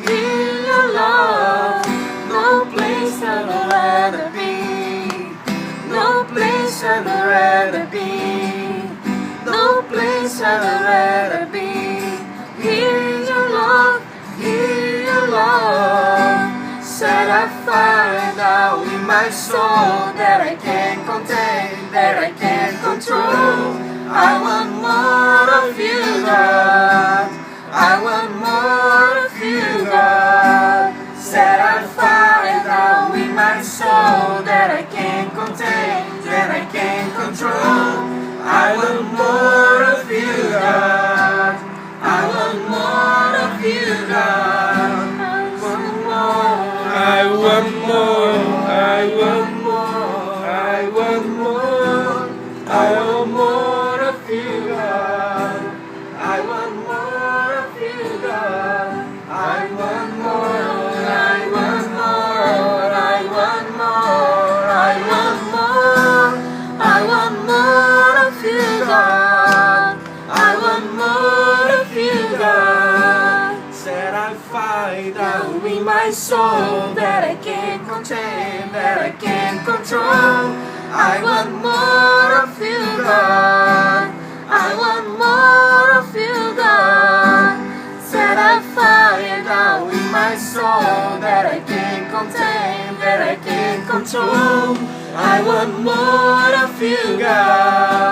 in your love. No place I'd rather be. No place I'd rather be. No place I'd rather be. Here in your love, here in your love. Set a fire down in my soul that I can't contain, that I can't control. I want more of you, God. I want more of you, God. Set a fire down in my soul that I can't contain, that I can't control. I want more of you, God. I want more of you, God. I want more. I want more. I want more. I want more of you, God. I want more of you, God. I want more. I want more. I want more. I want more. I want more of you, God. I want more of you, God. Set a fire down in my soul that I can't contain, that I can't control. I want more of you, God. I want more of you, God. Set a fire down in my soul that I can't contain, that I can't control. I want more of you, God.